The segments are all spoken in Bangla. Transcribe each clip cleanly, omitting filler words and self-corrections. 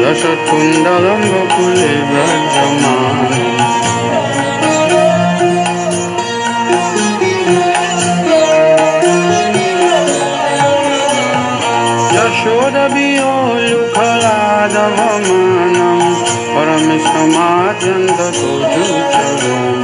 Dashakundalam Gokule Vrajamanam Yashodabhiyo Yukhaladavamanam Paramishamadyanta Kojucharam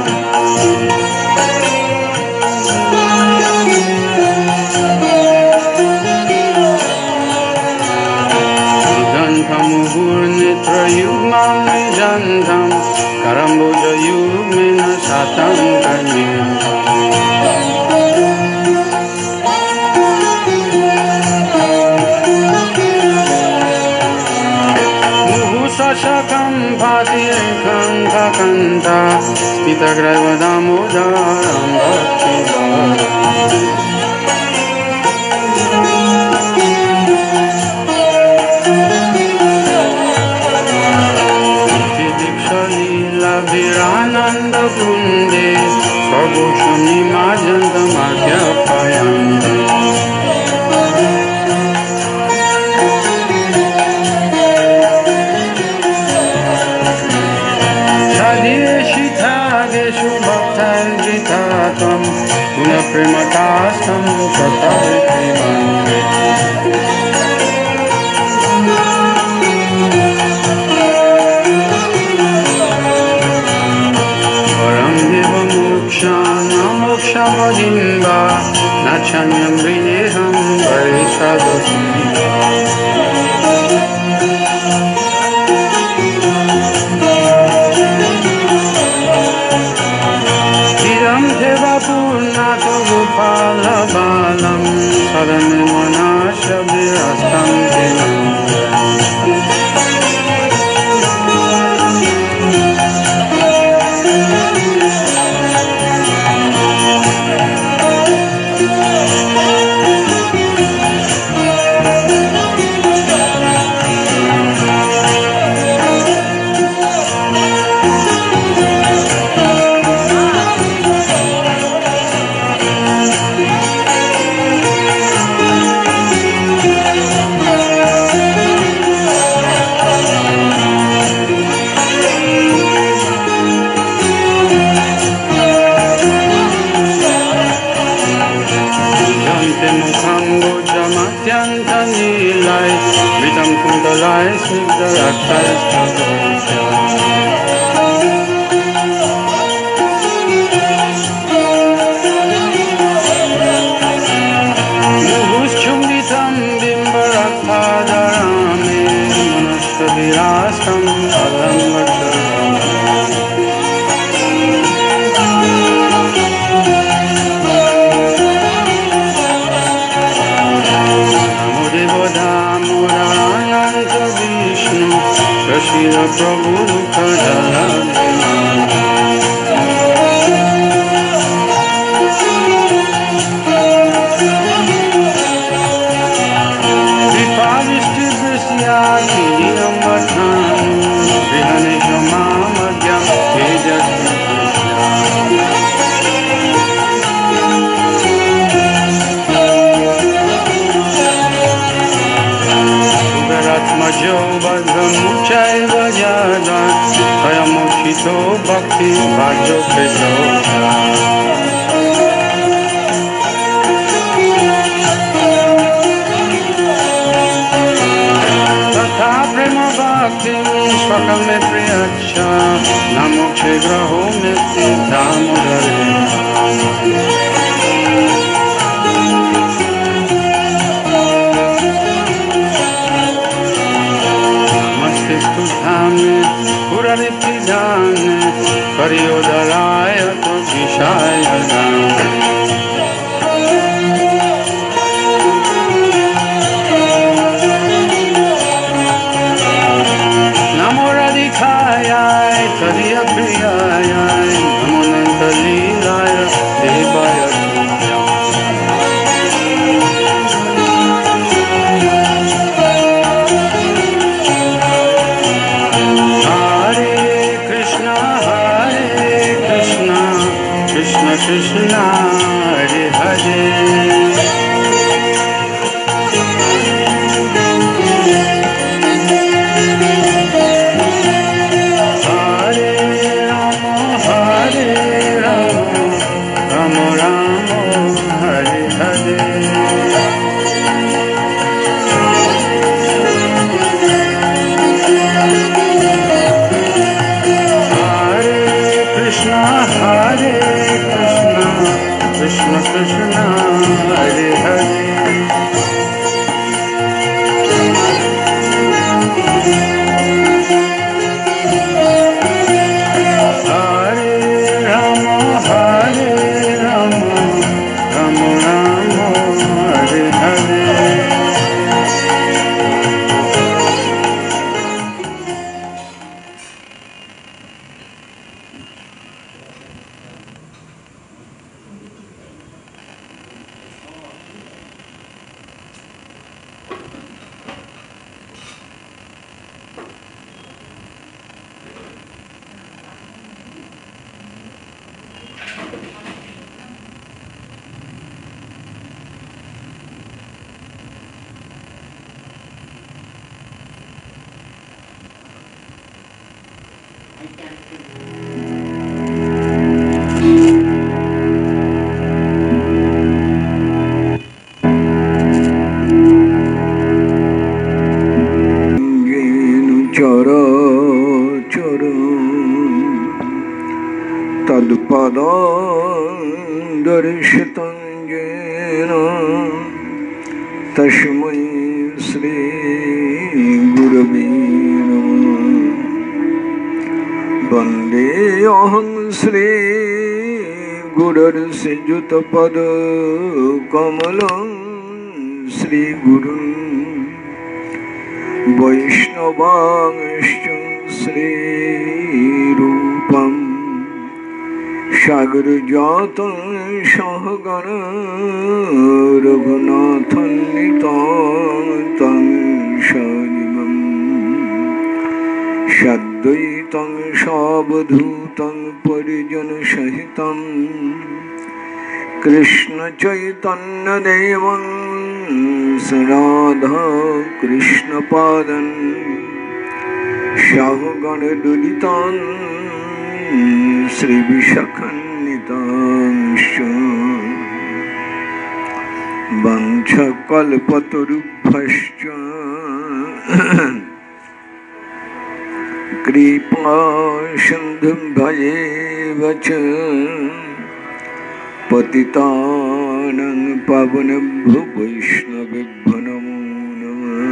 Muhurnitra yugmam nijantam Karambuja yugmena satam kanyam Muhusashakam bhati ekam kakanta Spitagraiva-damodaram bhakti-varam Virananda Kunde Sarvoshamni Majantam Agyapayanda Yadeshitageshu Bhaktanjitatam Guna Prematastam Satavritimande Mokshavadimba Nachanyam Vineham Varisadasya Tiram Deva Purnato Gopala Balam Sadame Manasha Virastam Tiram Vitam Kundalai Siddharaksha Muhuschumbitam Bimbarakhadarame Manashavirastam Alam Vaksharam Shira Prabhu Kadala Vipavishti Vrisyati Amvathan Vihaneshama Madhyam Tejasya Majo Bhagamuchai Vajada Kayamoshito Bhakti Bhajo Krito Tata Prema Bhakti Swakame Priyacha Namokshe Graho Meti Damodare Dhame Puraripidane Paryodaraya Tokishaya Dhame Namo Radhikaya Tadiya Priyaya Namo Nandalilaya Devaya Krishna दर्शितं येन तस्मै श्री गुरवे नमः। वन्देऽहं श्री गुरुर्सिजुतपदकमलं श्रीगुरुं वैष्णवांश्च श्रीरूपम् सागरजातं सहगण रघुनाथं नितान्तं सजीवम् सद्वैतं सावधूतं परिजनसहितं कृष्णचैतन्यदेवं राधा कृष्णपादं सहगणललितं श्रीविशाखान्वितांश्च वंशकल्पतरुभ्यश्च कृपासिन्धुभ्येव च पतितानां पावनेभ्यो वैष्णवेभ्यो नमो नमः।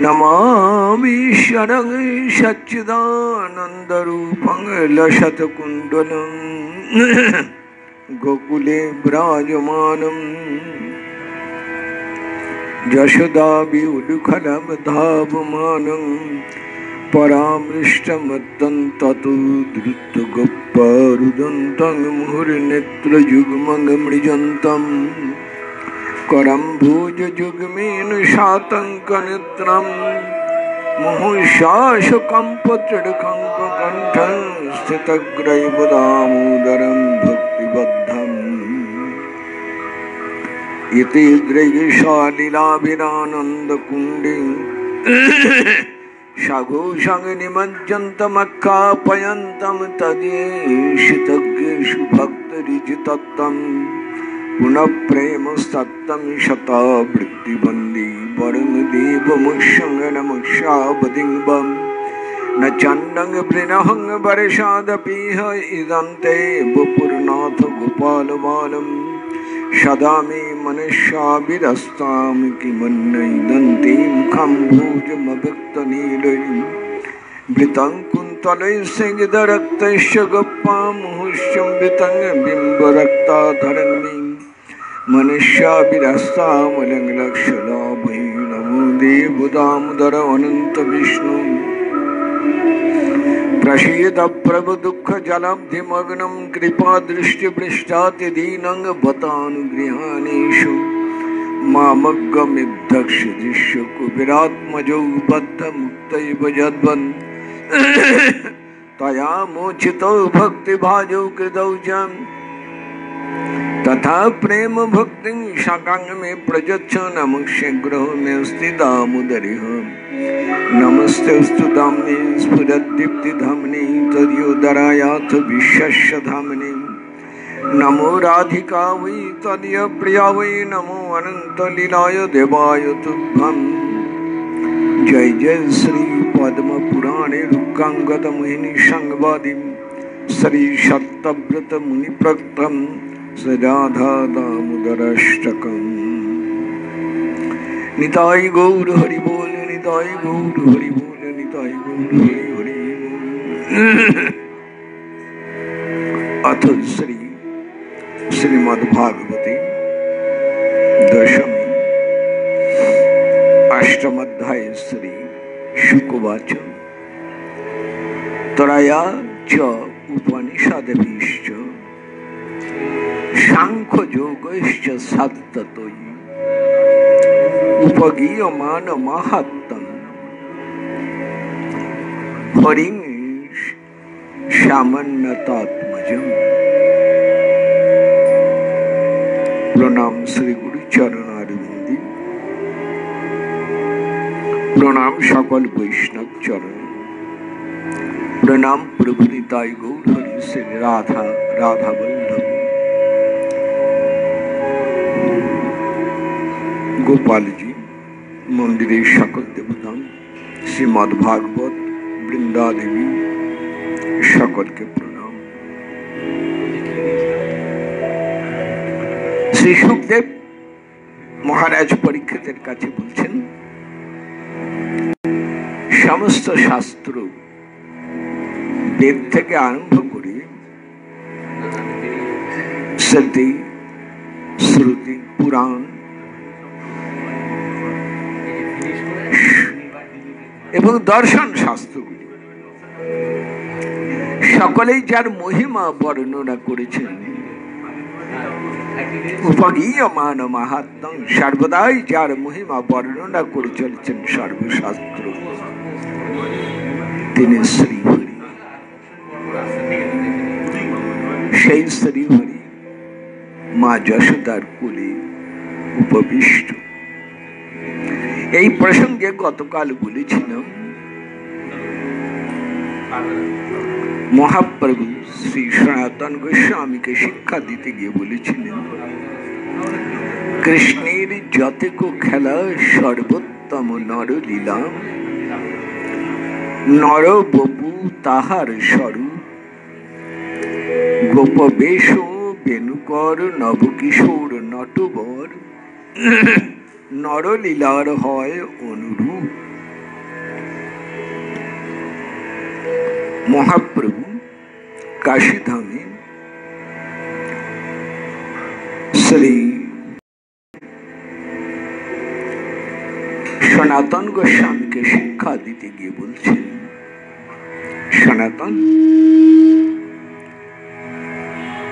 नमामि शरणं सच्चिदानन्दरूपं लसत्कुण्डलं गोकुले विराजमानं यशोदाभिरुखलं धावमानं परामृष्टमत्तं ततो धृतगोपारुदन्तं मुहुर्नेत्रयुग्मं मृजन्तम् करम्भोजयुग्मेन शातङ्कनेत्रं मुहुःशासकम्पत्रिकम्पकण्ठं स्थितग्रैव दामोदरं भक्तिबद्धम् इति दृगशालीलाभिरानन्दकुण्डे सघोषं निमज्जन्तमख्यापयन्तं तदीशितज्ञेषु भक्तरिजितत्तं पुनः प्रेम सत्तं शतावृत्तिबन्दी परमदेवमुष्यङ्गनमुष्यावदिङ्बं न चण्डं वृणहं वर्षादपीह इदन्ते वपुर्नाथ गोपालबालं सदा मे मनस्याभिरस्तां किमन्नैदन्ते मुखं भोजमभक्तनीलयं वृतं कुन्तलैस्संगितरक्तस्य गप्पां मुहुष्यमृतं बिम्बरक्ताधरन्मीं मनस्याभिरस्तामलङ्लक्षलाभै नमो देवदामोदर अनन्त विष्णु प्रसीद प्रभु दुःखजलब्धिमग्नं कृपादृष्टिपृष्ठातिदीनं भवतानुगृहाणेषु मामग्गमिद्धक्षदिश्य कुबेरात्मजौ बद्धमुक्तैव यद्वन् तया मोचितो भक्तिभाजौ कृतौ च तथा प्रेम भक्तिं शाकां मे प्रयच्छ नमः ग्रह मे स्थिता दामोदरिः नमस्तेऽस्तु धाम्ने स्फुरद्दीप्तिधाम्ने तद्योदरायाथ विश्वस्य धाम्ने नमो राधिका वै तदीयप्रिया वै नमो अनन्तलीलाय देवाय तुभ्यं जय जय श्री पद्मपुराणे रुक्काङ्गदमुनि संवादिं श्री सत्यव्रत मुनि प्रक्तं राधा दामोदराष्टकम् निताय गौर हरि बोल निताय गौर हरि बोल निताय गौर हरि हरि बोल। अथ श्री श्रीमद्भागवते दशमी अष्टमाध्याय श्री शुकवाच त्रया च उपनिषदभिश्च सांख्ययोगश्च सात्ततोयि उपगीयमान माहात्म्यं हरिं श्यामन्नतात्मजम्। प्रणाम श्री गुरु चरणारविंदी, प्रणाम सकल वैष्णव चरण। प्रणाम प्रभु निताय गौर हरि से राधा राधा वल्लभ गोपाल जी मंदिरे सकल देवता श्रीमद् भागवत वृंदा देवी सकल के प्रणाम। श्री सुखदेव महाराज परीक्षितेर काछे बोलছেন समस्त शास्त्र वेद থেকে आरम्भ করে स्मृति श्रुति पुराण এবং দর্শন শাস্ত্রগুলি সকলেই যার মহিমা বর্ণনা করেছেন উপগীয়মান মাহাত্ম্যং সর্বদাই যার মহিমা বর্ণনা করে চলেছেন সর্বশাস্ত্র তিনি শ্রীহরি। সেই শ্রীহরি মা যশোদার কোলে উপবিষ্ট। এই প্রসঙ্গে গতকাল বলেছিলাম মহাপ্রভু শ্রী সনাতন গোস্বামীকে শিক্ষা দিতে গিয়ে বলেছিলেন কৃষ্ণের যতেক খেলা সর্বোত্তম নরলীলা নর বপু তাহার স্বরূপ গোপবেশ বেণুকর নবকিশোর নটবর নরলীলার হয় অনুরূপ। মহাপ্রভু কাশীধামে শ্রী সনাতন গোস্বামীকে শিক্ষা দিতে গিয়ে বলছেন সনাতন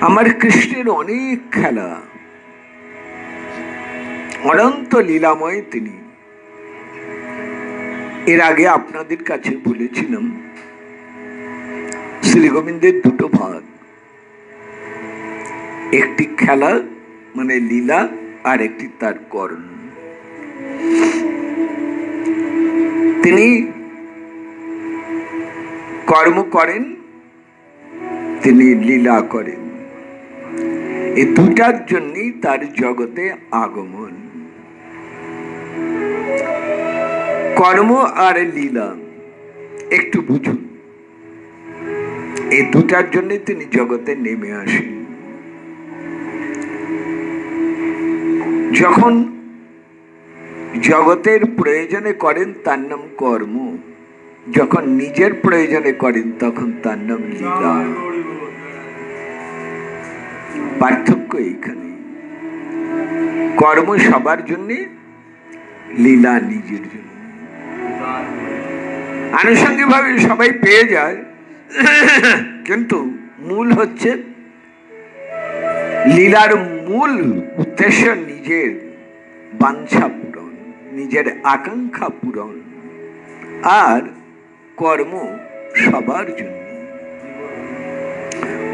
আমার কৃষ্ণের অনেক খেলা অনন্ত লীলাময় তিনি। এর আগে আপনাদের কাছে বলেছিলাম শ্রী গোবিন্দের দুটো ভাগ, একটি খেলা মানে লীলা আর একটি তার কর্ম। তিনি কর্ম করেন, তিনি লীলা করেন, এই দুটার জন্যই তার জগতে আগমন। কর্ম আর লীলা একটু বুঝুন, এই দুটার জন্য তিনি জগতে নেমে আসেন। যখন জগতের প্রয়োজনে করেন তার নাম কর্ম, যখন নিজের প্রয়োজনে করেন তখন তার নাম লীলা। পার্থক্য এইখানে, কর্ম সবার জন্য, লীলা নিজের জন্য। আনুষঙ্গিক ভাবে সবাই পেয়ে যায়, কিন্তু মূল হচ্ছে লীলার মূল উদ্দেশ্য নিজের বাঞ্ছা পূরণ, নিজের আকাঙ্ক্ষা পূরণ, আর কর্ম সবার জন্য।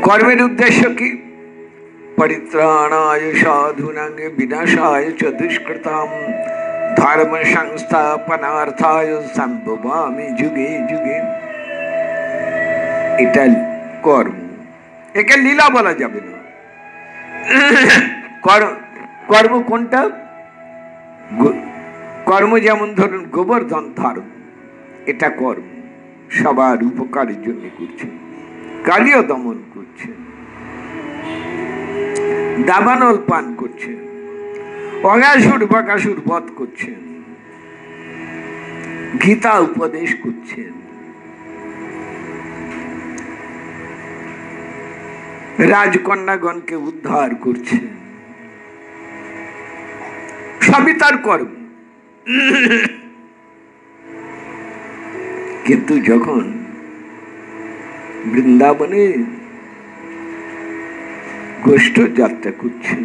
কর্মের উদ্দেশ্য কি? পরিত্রাণায় সাধুনাং বিনাশায় চ দুষ্কৃতাম ধর্ম সংস্থাপনার্থায় সম্ভবামি যুগে যুগে। এটা কর্ম, একে লীলা বলা যাবে না। কর্ম কোনটা? কর্ম যেমন ধরুন গোবর্ধন ধারণ, এটা কর্ম, সবার উপকারের জন্য করছেন। কালীয় দমন করছেন, দাবানল পান করছেন, অগাসুর বাকাসুর বধ করছেন, গীতা উপদেশ করছেন, রাজকন্যাগণকে উদ্ধার করছেন, সবই তার কর্ম। কিন্তু যখন বৃন্দাবনে গোষ্ঠ যাত্রা করছেন,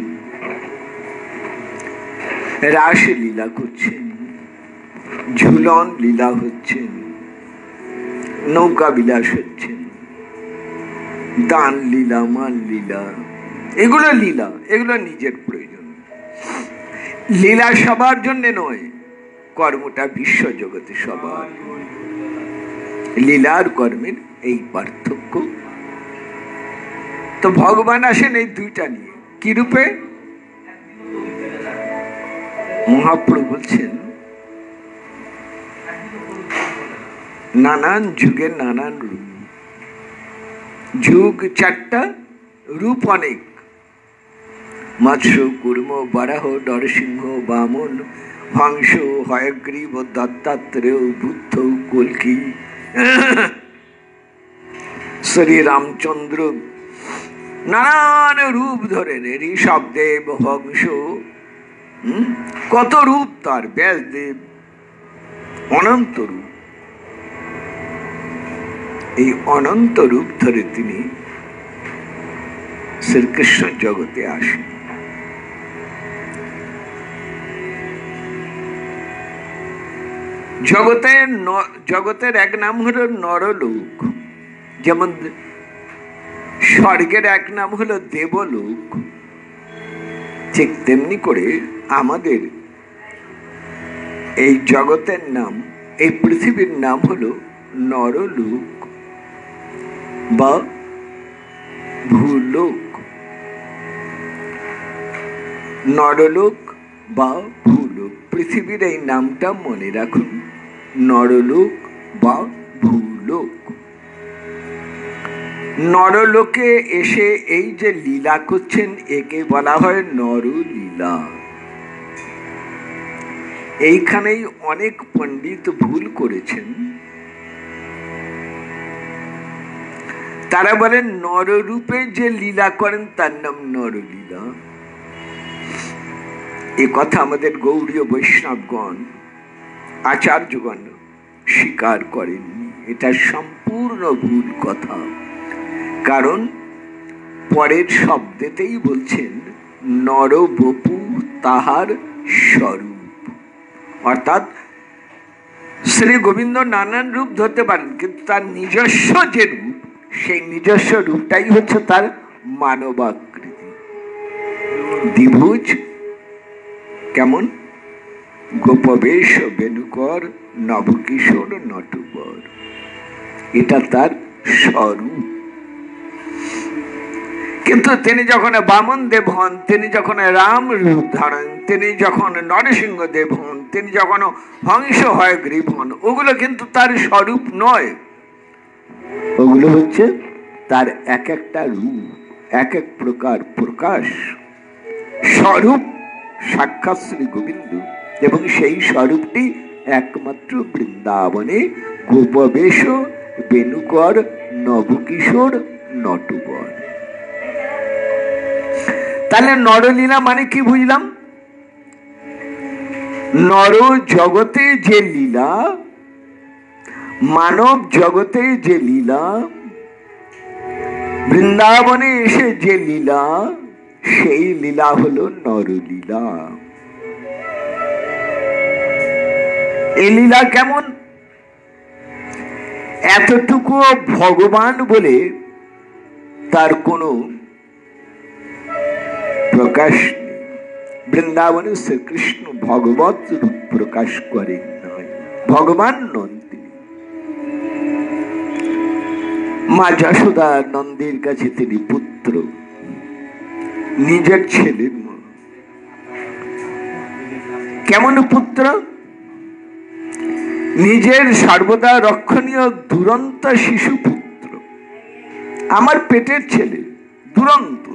রাস লীলা করছেন, ঝুলন লীলা হচ্ছেন, নৌকা বিলাস হচ্ছেন, দান লীলা, মান লীলা, এগুলো লীলা, এগুলো নিজের প্রয়োজন। লীলা সবার জন্য নয়, কর্মটা বিশ্ব জগতে সবার। লীলার কর্মের এই পার্থক্য। তো ভগবান আসেন এই দুইটা নিয়ে, কি রূপে? মহাপ্রভু বলছেন নানান যুগের নানান রূপ। যুগ চারটা, রূপ অনেক। মৎস্য, কুর্ম, বরাহ, নরসিংহ, বামন, হংস, হয়গ্রীব, দত্তাত্রেয়, বুদ্ধ, কল্কি, শ্রী রামচন্দ্র, নানান রূপ ধরেন। ঋষভদেব, হংস, কত রূপ তার, ব্যাসদেব, অনন্ত রূপ। এই অনন্ত রূপ ধরে তিনি শ্রীকৃষ্ণ জগতে আসেন। জগতের এক নাম হলো নরলোক, যেমন স্বর্গের এক নাম হলো দেবলোক, ঠিক তেমনি করে আমাদের এই জগতের নাম, এই পৃথিবীর নাম হলো নরলোক বা ভূলোক। নরলোক বা ভূলোক, পৃথিবীর এই নামটা মনে রাখুন, নরলোক বা ভূলোক। নরলোকে এসে এই যে লীলা করছেন একে বলা হয় নরলীলা। এইখানেই অনেক পণ্ডিত ভুল করেছেন। তারা বলেন নররূপে যে লীলা করেন তার নাম নরলীলা। এ কথা আমাদের গৌড়ীয় বৈষ্ণবগণ, আচার্যগণ স্বীকার করেননি। এটা সম্পূর্ণ ভুল কথা। কারণ পরের শব্দেতেই বলছেন নরবপু তাহার স্বরূপ, অর্থাৎ শ্রী গোবিন্দ নানান রূপ ধরতে পারেন, কিন্তু তার নিজস্ব যে রূপ, সেই নিজস্ব রূপটাই হচ্ছে তার মানবাকৃতি। দ্বিভুজ কেমন? গোপবেশ বেণুকর নবকিশোর নটবর, এটা তার স্বরূপ। কিন্তু তিনি যখন বামন দেব হন, তিনি যখন রাম রূপ ধারণ, তিনি যখন নরসিংহ দেব হন, তিনি যখন হংস হয়গ্রীব হন, ওগুলো কিন্তু তার স্বরূপ নয়। ওগুলো হচ্ছে তার এক একটা রূপ, এক এক প্রকার প্রকাশ। স্বরূপ সাক্ষাৎ শ্রী গোবিন্দ, এবং সেই স্বরূপটি একমাত্র বৃন্দাবনে গোপবেশ বেণুকর নবকিশোর নটবর। তাহলে নরলীলা মানে কি বুঝলাম? নর জগতে যে লীলা, মানব জগতে যে লীলা, বৃন্দাবনে এসে যে লীলা, সেই লীলা হলো নরলীলা। এই লীলা কেমন? এতটুকু ভগবান বলে তার কোনো প্রকাশ নেই। বৃন্দাবনে শ্রীকৃষ্ণ ভগবত রূপ প্রকাশ করেন নাই, ভগবান নন তিনি। মা যশোদা নন্দের কাছে তিনি পুত্র, নিজের ছেলের মা। কেমন পুত্র? নিজের সর্বদা রক্ষণীয় দুরন্ত শিশু পুত্র, আমার পেটের ছেলে, দুরন্ত।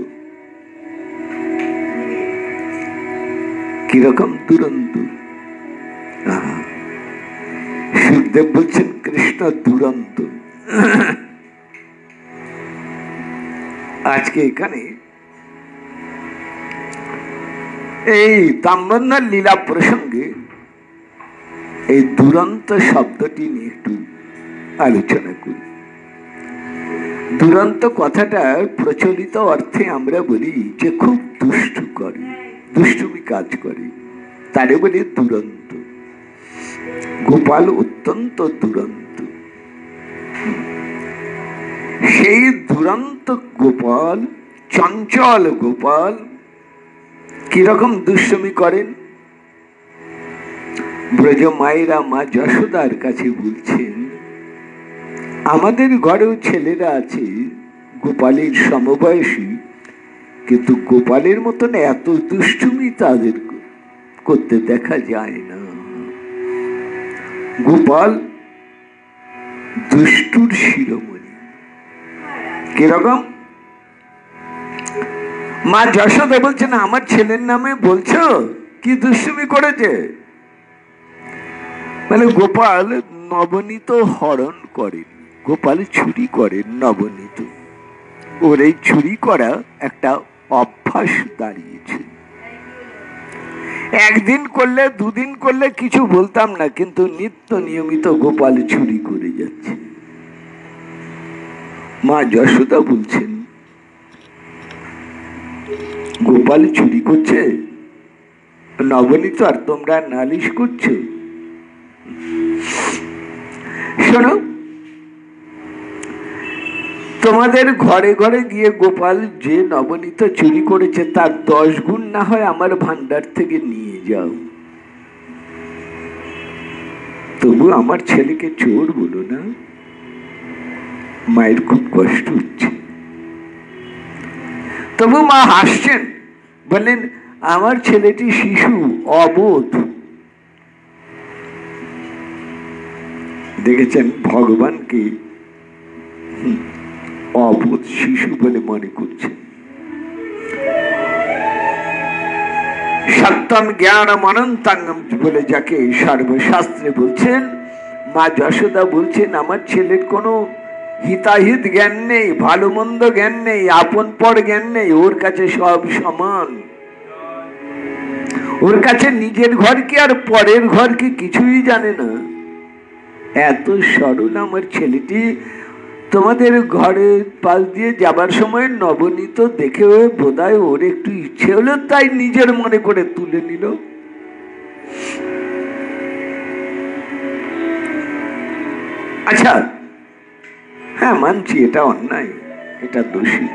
কিরকম দুরন্ত? সুখদেব বলছেন কৃষ্ণ দুরন্ত। আজকে এখানে এই তাম্রনাথ লীলা প্রসঙ্গে এই দুরন্ত শব্দটি নিয়ে একটু আলোচনা করি। দুরন্ত কথাটার প্রচলিত অর্থে আমরা বলি যে খুব দুষ্টু করে, দুষ্টুমি কাজ করে, তারে বলি দুরন্ত। গোপাল অত্যন্ত দুরন্ত। সেই দুরন্ত গোপাল, চঞ্চল গোপাল কিরকম দুষ্টুমি করেন? ব্রজ মায়েরা মা যশোদার কাছে বলছেন আমাদের ঘরেও ছেলেরা আছে গোপালের সমবয়সী, কিন্তু গোপালের মতন এত দুষ্টুমি তাদের করতে দেখা যায় না। গোপাল দুষ্টুর শিরোমণি। কিরকম? মা যশোদা বলছেন, আমার ছেলের নামে বলছো কি দুষ্টুমি করেছে? মানে গোপাল নবনীত হরণ করেন, গোপাল চুরি করেন নবনীত। ওর এই চুরি করা একটা অভ্যাস দাঁড়িয়েছে। একদিন করলে দুদিন করলে কিছু বলতাম না, কিন্তু নিত্য নিয়মিত গোপাল চুরি করে যাচ্ছে। মা যশোদা বলছেন, গোপাল চুরি করছে নবনীত, আর তোমরা নালিশ করছো? শোনো, তোমাদের ঘরে ঘরে গিয়ে গোপাল যে নবনীত চুরি করেছে তার 10 গুণ না হয় আমার ভান্ডার থেকে নিয়ে যাও, তবু আমার ছেলেকে চোর বলো না। মায়ের খুব কষ্ট হচ্ছে, তবু মা হাসছেন, বললেন আমার ছেলেটি শিশু, অবোধ। দেখেছেন ভগবানকে অবোধ শিশু বলে মনে করছেন। সত্যম জ্ঞানম অনন্তাঙ্গম বলে যাকে সর্বশাস্ত্রে বলছেন, মা যশোদা বলছেন আমার ছেলের কোনো হিতাহিত জ্ঞান নেই, ভালো মন্দ জ্ঞান নেই, আপন পর জ্ঞান নেই, ওর কাছে সব সমান। ওর কাছে নিজের ঘর কি আর পরের ঘর কি কিছুই জানে না। এত সরল আমার ছেলেটি। তোমাদের ঘরের পাশ দিয়ে যাবার সময় নবনীত দেখে বোধহয় ওর একটু ইচ্ছে হলো, তাই নিজের মনে করে তুলে নিল। আচ্ছা, হ্যাঁ মানছি এটা অন্যায়, এটা দোষী,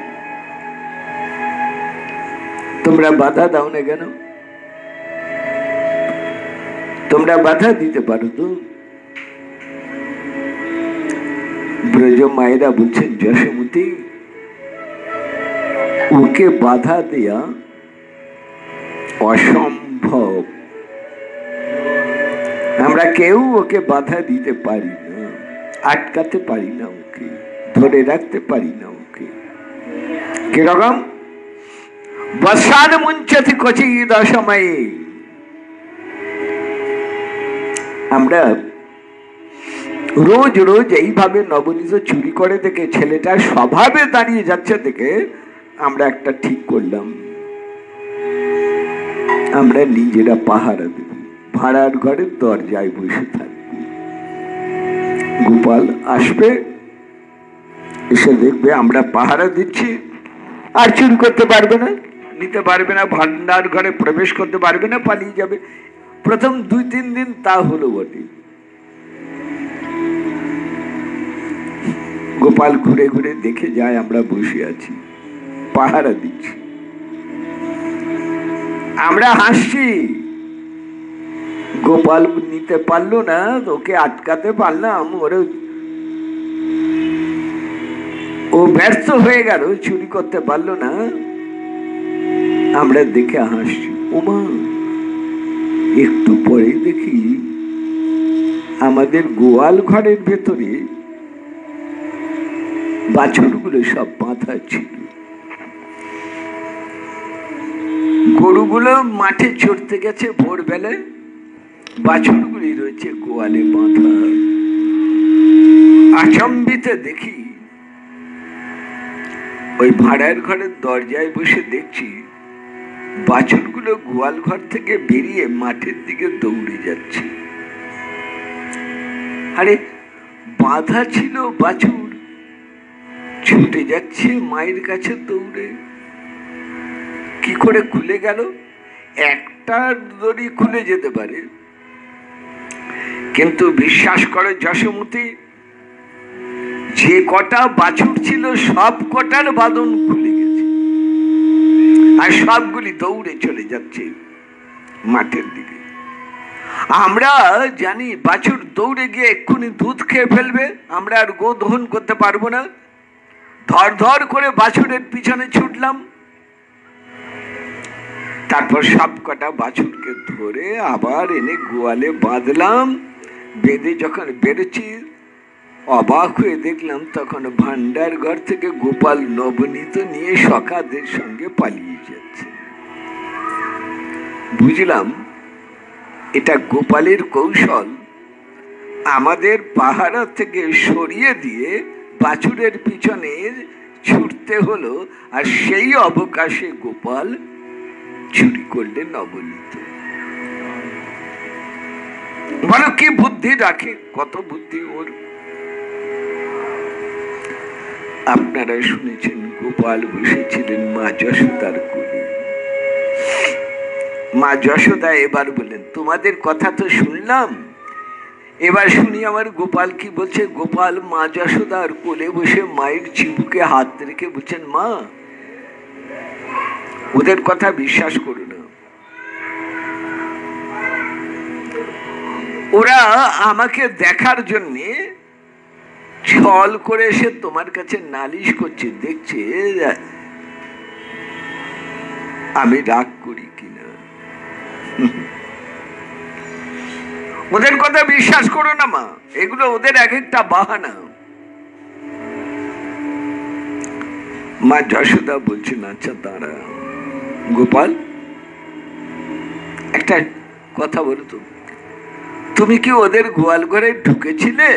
তোমরা বাধা দাও না কেন? তোমরা বাধা দিতে পারো তো? ব্রজ মায়েরা বলছেন, যশোমতী ওকে বাধা দেয়া অসম্ভব, আমরা কেউ ওকে বাধা দিতে পারি না, আটকাতে পারি না, ওকে ধরে রাখতে পারি না। ওকে কিরকম? বসান মুঞ্চতি কচি দশময়ে। আমরা রোজ রোজ এইভাবে নবনীত চুরি করে দেখে ছেলেটার স্বভাবে দাঁড়িয়ে যাচ্ছে দেখে আমরা একটা ঠিক করলাম, আমরা নিজেরা পাহারা দেব, ভাড়ার ঘরের দরজায় বসে থাকব। গোপাল আসবে, এসে দেখবে আমরা পাহারা দিচ্ছি, আর চুরি করতে পারবে না, নিতে পারবে না, ভান্ডার ঘরে প্রবেশ করতে পারবে না, পালিয়ে যাবে। প্রথম 2-3 দিন তা হলো বটে। গোপাল ঘুরে ঘুরে দেখে যায় আমরা বসে আছি, পাহারা দিচ্ছি, আমরা হাসছি। গোপাল নিতে পারলো না, ওকে আটকাতে পারলাম, ওরে ও ব্যর্থ হয়ে গেল, চুরি করতে পারলো না, আমরা দেখে হাসছি। ওমা, একটু পরে দেখি আমাদের গোয়াল ঘরের ভেতরে বাছুরগুলো সব বাঁধা ছিল। গরুগুলো মাঠে চড়তে গেছে ভোরবেলায়, বাছুরগুলি রয়েছে গোয়ালে বাঁধা। আচম্বিতে দেখি ওই ভাড়ার ঘরের দরজায় বসে দেখছি বাছুরগুলো গোয়াল ঘর থেকে বেরিয়ে মাঠের দিকে দৌড়ে যাচ্ছে। আরে বাঁধা ছিল বাছুর, ছুটে যাচ্ছে মায়ের কাছে দৌড়ে। কি করে খুলে গেল? একটা দড়ি খুলে যেতে পারে, কিন্তু বিশ্বাস করে যশোমতী, যে কটা বাছুর ছিল সব কটার বাঁধন খুলে গেছে, আর সবগুলি দৌড়ে চলে যাচ্ছে মাঠের দিকে। আমরা জানি বাছুর দৌড়ে গিয়ে এক্ষুনি দুধ খেয়ে ফেলবে, আমরা আর গো দহন করতে পারবো না। ধর ধর করে বাছুরের পিছনে ছুটলাম, তারপর সব কটা বাছুরকে ধরে আবার এনে গোয়ালে বাঁধলাম। বেঁধে যখন বেরোচ্ছি, অবাক হয়ে দেখলাম তখন ভান্ডার ঘর থেকে গোপাল নবনীত নিয়ে সখাদের সঙ্গে পালিয়ে যাচ্ছে। বুঝলাম এটা গোপালের কৌশল, আমাদের পাহারা থেকে সরিয়ে দিয়ে বাছুরের পিছনে ছুটতে হলো, আর সেই অবকাশে গোপাল চুরি করলে নবনীত। বলো কি বুদ্ধি রাখে, কত বুদ্ধি ওর। আপনারা শুনেছেন গোপাল বসেছিলেন মা যশোদার কোলে। মা যশোদা এবার বলেন, তোমাদের কথা তো শুনলাম, এবার শুনি আমার গোপাল কি বলছে। গোপাল মা যশোদার কোলে বসে মায়ের চিবুকে হাত রেখে বলছেন, মা ওদের কথা বিশ্বাস করো না, ওরা আমাকে দেখার জন্য ছল করে এসে তোমার কাছে নালিশ করছে, দেখছে আমি রাগ করি কিনা। ওদের কথা বিশ্বাস করো না মা, এগুলো ওদের এক একটা বাহানা। মা যশোদা বলছেন, আচ্ছা দাঁড়া গোপাল, একটা কথা বলো তো, তুমি কি ওদের গোয়াল ঘরে ঢুকেছিলে?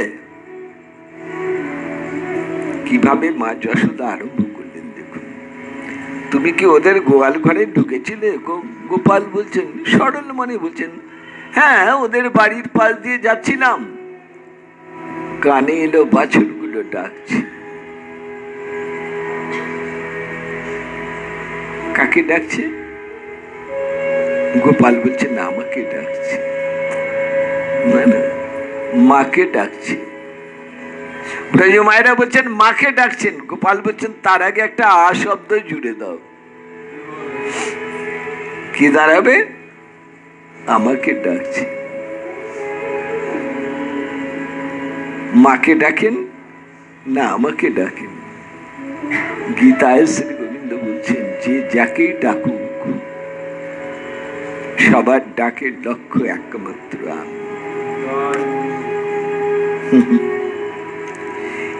কিভাবে মা যশোদা আরম্ভ করলেন দেখুন, তুমি কি ওদের গোয়াল ঘরে ঢুকেছিলে? গোপাল বলছেন, সরল মনে বলছেন, হ্যাঁ ওদের বাড়ির পাশ দিয়ে যাচ্ছিলাম, কানে এলো বাছুরগুলো ডাকছে। কাকে ডাকছে? গোপাল বলছে, না আমাকে ডাকছে। না না, মাকে ডাকছে। ব্রজ মায়েরা বলছেন মাকে ডাকছেন। গোপাল বলছেন, তার আগে একটা আ শব্দ জুড়ে দাও। কি দাঁড়াবে? আমাকে ডাকছে। মাকে ডাকেন না আমাকে ডাকেন? গীতায় শ্রী গোবিন্দ বলছেন, যে যাকেই ডাকুক সবার ডাকের লক্ষ্য একমাত্র আমি।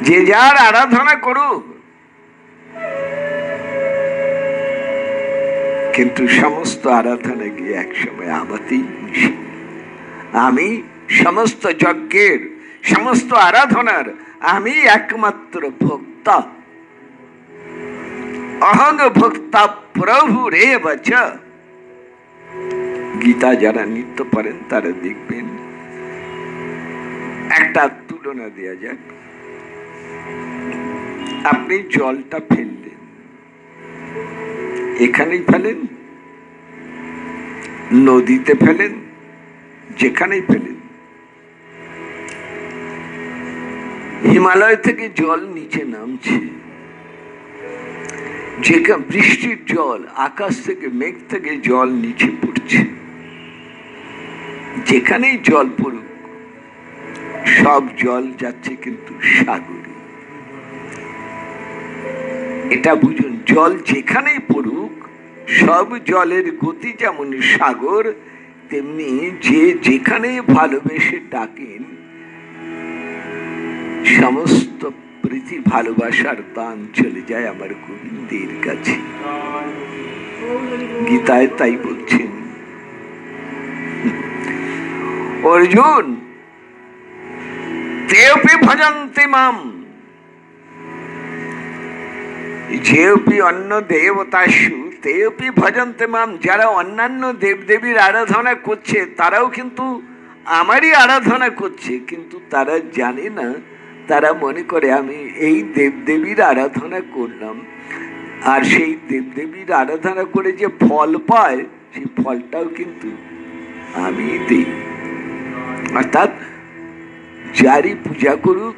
যে যার আরাধনা করুক, কিন্তু সমস্ত আরাধনা গিয়ে একসময় আমাতেই মিশে। আমি সমস্ত যজ্ঞের, সমস্ত আরাধনার আমি একমাত্র ভোক্তা। অহং ভোক্তা প্রভু রে বচ। গীতা যারা নিত্য পারেন তারা দেখবেন। একটা তুলনা দেয়া যাক, আপনি জলটা ফেললেন, এখানেই ফেলেন, নদীতে ফেলেন, যেখানেই ফেলেন, হিমালয় থেকে জল নিচে নামছে, যেখানে বৃষ্টির জল, আকাশ থেকে মেঘ থেকে জল নিচে পড়ছে, যেখানেই জল পড়ুক সব জল যাচ্ছে কিন্তু সাগরে। এটা বুঝুন, জল যেখানেই পড়ুক সব জলের গতি যেমন সাগর, তেমনি যে যেখানে ভালোবেসে ডাকেন সমস্ত প্রীতি ভালোবাসার দান চলে যায় আমার গোবিন্দের কাছে। গীতায় তাই বলছেন। অর্জুন, তেপি ভজন্তি মাম যেপি অন্য দেবতাসু তেপি ভজন্তি মাম। যারা অন্যান্য দেবদেবীর আরাধনা করছে তারাও কিন্তু আমারই আরাধনা করছে, কিন্তু তারা জানে না, তারা মনে করে আমি এই দেবদেবীর আরাধনা করলাম, আর সেই দেবদেবীর আরাধনা করে যে ফল পায় সেই ফলটাও কিন্তু আমি দিই। অর্থাৎ যারই পূজা করুক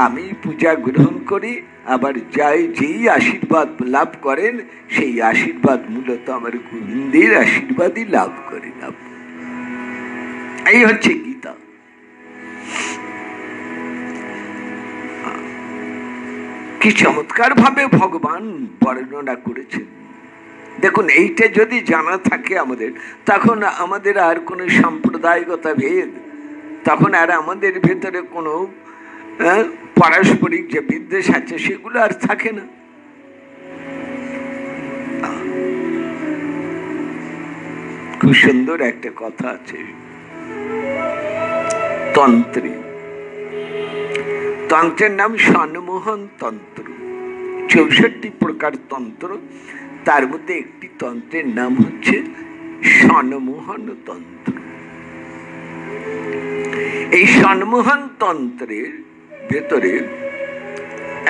আমি পূজা গ্রহণ করি, আবার যাই যেই আশীর্বাদ লাভ করেন সেই আশীর্বাদ মূলত আমার গোবিন্দের আশীর্বাদই লাভ করেন। এই হচ্ছে গীতা। কি চমৎকার ভাবে ভগবান বর্ণনা করেছেন। দেখুন, এইটা যদি জানা থাকে আমাদের, তখন আমাদের আর কোনো সাম্প্রদায়িকতা ভেদ, তখন আর আমাদের ভেতরে কোনো পারস্পরিক যে বিদ্বেষ আছে সেগুলো আর থাকে না। খুব সুন্দর একটা কথা আছে তন্ত্রে, তন্ত্রের নাম স্বনমোহন তন্ত্র। 64 প্রকার তন্ত্র, তার মধ্যে একটি তন্ত্রের নাম হচ্ছে স্বনমোহন তন্ত্র। এই স্বনমোহন তন্ত্রের ভেতরে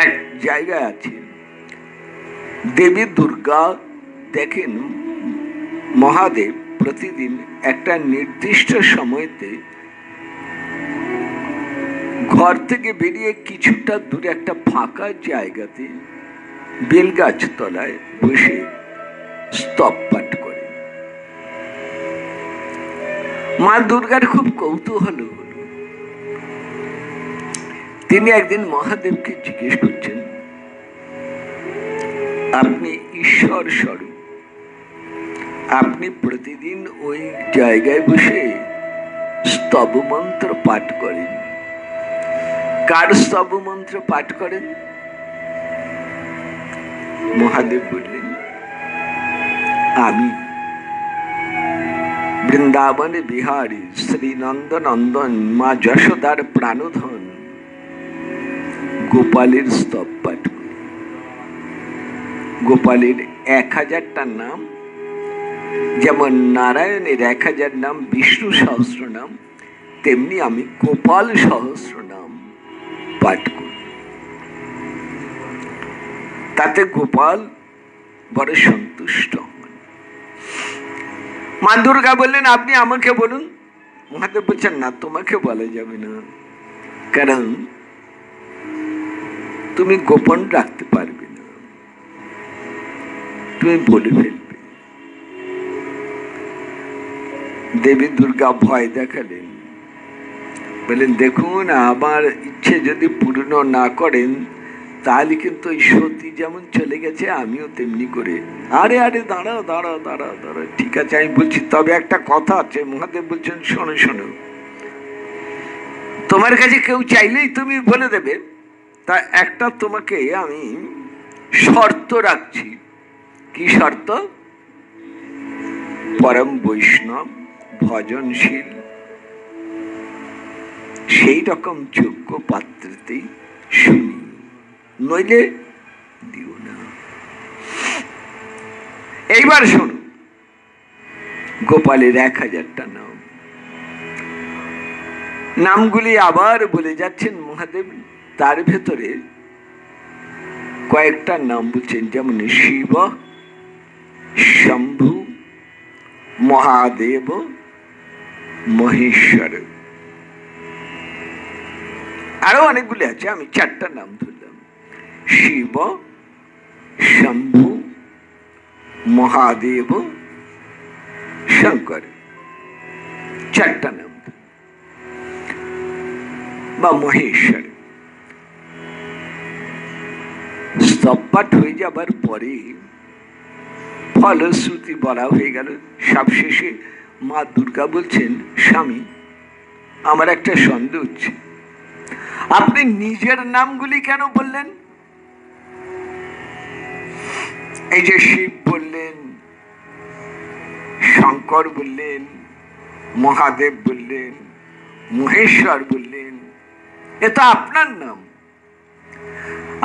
এক জায়গা আছে, দেবী দুর্গা দেখেন মহাদেব প্রতিদিন একটা নির্দিষ্ট সময়তে ঘর থেকে বেরিয়ে কিছুটা দূরে একটা ফাঁকা জায়গাতে বেলগাছ তলায় বসে স্তব পাঠ করে। মা দুর্গার খুব কৌতূহল হলো। তিনি একদিন মহাদেবকে জিজ্ঞেস করছেন, আপনি ঈশ্বর স্বরূপ, আপনি প্রতিদিন ওই জায়গায় বসে স্তব মন্ত্র পাঠ করেন, কার স্তব মন্ত্র পাঠ করেন? মহাদেব বললেন, আমি বৃন্দাবনে বিহারী শ্রী নন্দ নন্দন মা যশোদার প্রাণধন গোপালের স্তব পাঠ করি। গোপালের 1000টা নাম, যেমন নারায়ণের 1000 নাম বিষ্ণু সহস্র নাম, তেমনি আমি গোপাল সহস্র নাম পাঠ করি। তাতে গোপাল বড় সন্তুষ্ট হন। মা দুর্গা বললেন, আপনি আমাকে বলুন। মহাদেব বলছেন, না, তোমাকে বলা যাবে না, কারণ তুমি গোপন রাখতে পারবে না, তুমি বলে ফেলবে। দেবী দুর্গা ভয় দেখালেন, বললেন, দেখুন, আমার ইচ্ছে যদি পূর্ণ না করেন তাহলে কিন্তু ওই সতী যেমন চলে গেছে আমিও তেমনি করে। আরে আরে দাঁড়াও দাঁড়াও দাঁড়াও দাঁড়াও, ঠিক আছে আমি বলছি, তবে একটা কথা আছে। মহাদেব বলছেন, শোনো শোনো, তোমার কাছে কেউ চাইলেই তুমি বলে দেবে, তা একটা তোমাকে আমি শর্ত রাখছি। কি শর্ত? পরম বৈষ্ণব, ভজনশীল, সেই রকম যোগ্য পাত্রতেই শুনি, নইলে দিও না। এইবার শোনো, গোপালের 1000টা নাম, নামগুলি আবার বলে যাচ্ছেন মহাদেব। তার ভেতরে কয়েকটা নাম বলছেন, যেমন শিব, শম্ভু, মহাদেব, মহেশ্বর, আরো অনেকগুলি আছে, আমি 4টা নাম ধরলাম। শিব, শম্ভু, মহাদেব, শঙ্কর, 4টা নাম, বা মহেশ্বর। স্তব পাঠ হয়ে যাবার পরে ফলশ্রুতি বলা হয়ে গেল। সবশেষে মা দুর্গা বলছেন, স্বামী, আমার একটা সন্দেহ হচ্ছে, আপনি নিজের নামগুলি কেন বললেন? এই যে শিব বললেন, শঙ্কর বললেন, মহাদেব বললেন, মহেশ্বর বললেন, এটা আপনার নাম।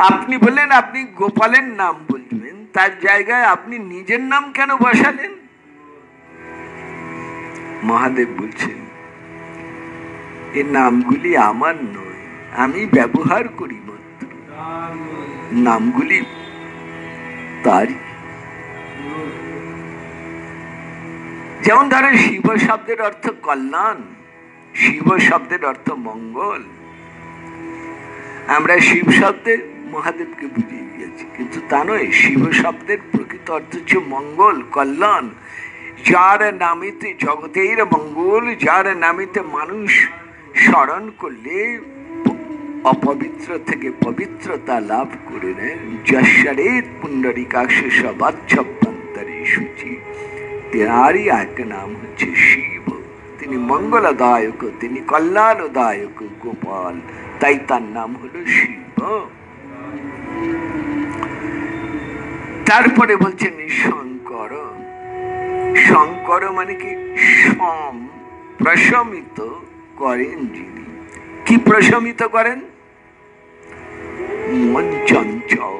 আপনি বললেন আপনি গোপালের নাম বলবেন, তার জায়গায় আপনি নিজের নাম কেন বসালেন? মহাদেব বলছেন, এই নামগুলি আমার নয়, আমি ব্যবহার করি মাত্র, নামগুলি তারই। যেমন ধরো, শিব শব্দের অর্থ কল্যাণ, শিব শব্দের অর্থ মঙ্গল। আমরা শিব শব্দে মহাদেবকে বুঝিয়ে দিয়েছি, কিন্তু তা নয়। শিব শব্দের প্রকৃত অর্থ হচ্ছে মঙ্গল, কল্যাণ। যার নামেতে জগতের মঙ্গল, যার নামেতে মানুষ স্মরণ করলে অপবিত্র থেকে পবিত্রতা লাভ করে নেন। যশ্বরে পুণ্ডরিকাক্ষে সবাচ্ছভ্যন্তরে সূচি, তারই এক নাম হচ্ছে শিব। তিনি মঙ্গলদায়ক, তিনি কল্যাণদায়ক গোপাল, তাই তার নাম হলো শিব। তারপরে বলছেন শঙ্কর। শঙ্কর মানে কি? সম, প্রশমিত করেন যিনি। কি প্রশমিত করেন? মন চঞ্চল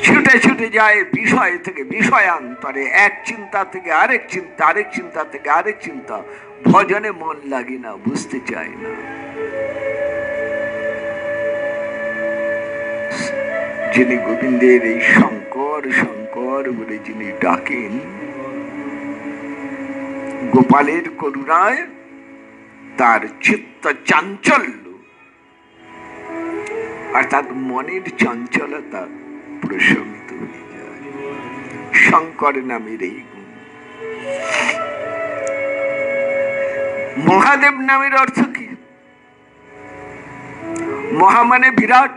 ছুটে ছুটে যায় বিষয় থেকে বিষয়ান্তরে, এক চিন্তা থেকে আরেক চিন্তা, আরেক চিন্তা থেকে আরেক চিন্তা। ভজনে মন লাগে না, বুঝতে চায় না। যিনি গোবিন্দের এই শঙ্কর শঙ্কর বলে যিনি ডাকেন, গোপালের করুণায় তার চিত্ত চাঞ্চল্য অর্থাৎ মনের চঞ্চলতা প্রশমিত হয়ে যায়। শঙ্কর নামের এই গুণ। মহাদেব নামের অর্থ কি? মহা মানে বিরাট,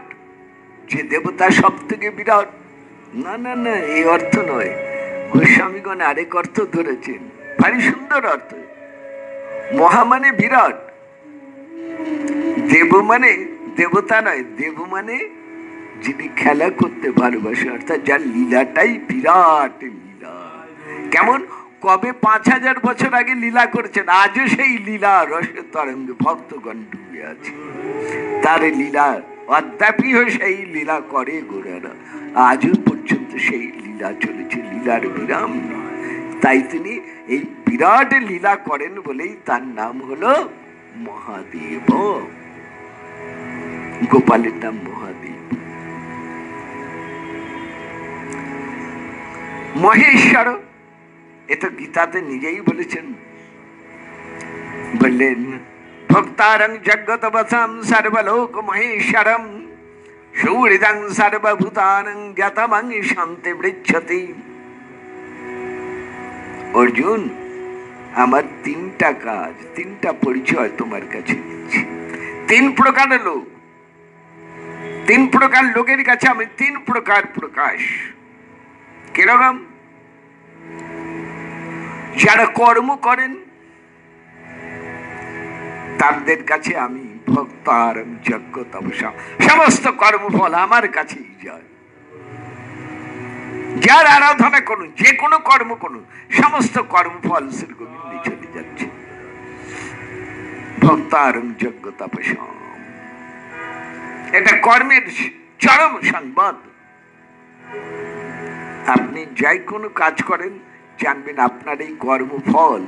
যে দেবতা সব থেকে বিরাট। না না না, এই অর্থ নয়। গোস্বামীগণ আরেক অর্থ ধরেছেন, ভারী সুন্দর অর্থ। মহা মানে বিরাট, দেব মানে দেবতা নয়, দেব মানে যিনি খেলা করতে ভালোবাসে, অর্থাৎ যার লীলাটাই বিরাট লীলা। কেমন? কবে 5000 বছর আগে লীলা করেছেন, আজও সেই লীলা রসের তরঙ্গে ভক্তগণ ডুবে আছে। তার লীলা অদ্যাপিও সেই লীলা করে গোরারা, আজও পর্যন্ত সেই লীলা চলেছে, লীলার বিরাম নেই। তাই তিনি এই বিরাট লীলা করেন বলেই তার নাম হলো মহাদেব। গোপালের নাম মহাদেব। মহেশ্বর, এটা গীতাতে নিজেই বলেছেন, বললেন ভক্তারং জগৎবশং সর্বলোক মহেশ্বরম সুহৃদং সর্বভূতানং জ্ঞাতমং শান্তি পৃচ্ছতি। অর্জুন, আমার 3টা কাজ, 3টা পরিচয় তোমার কাছে দিচ্ছি। 3 প্রকার লোক, 3 প্রকার লোকের কাছে আমি 3 প্রকার প্রকাশ। কিরকম? যারা কর্ম করেন তাদের কাছে আমি ভক্তার যজ্ঞ তপস্যা, সমস্ত কর্মফল আমার কাছেই যায়। যার আরাধনা করুন, যে কোনো কর্ম করুন, সমস্ত কর্মফল শ্রী গোবিন্দে চলে যাচ্ছে। ভক্তার যজ্ঞ তপস্যা, এটা কর্মের চরম সংবাদ। আপনি যাই কোনো কাজ করেন, জানবেন আপনার এই কর্মফল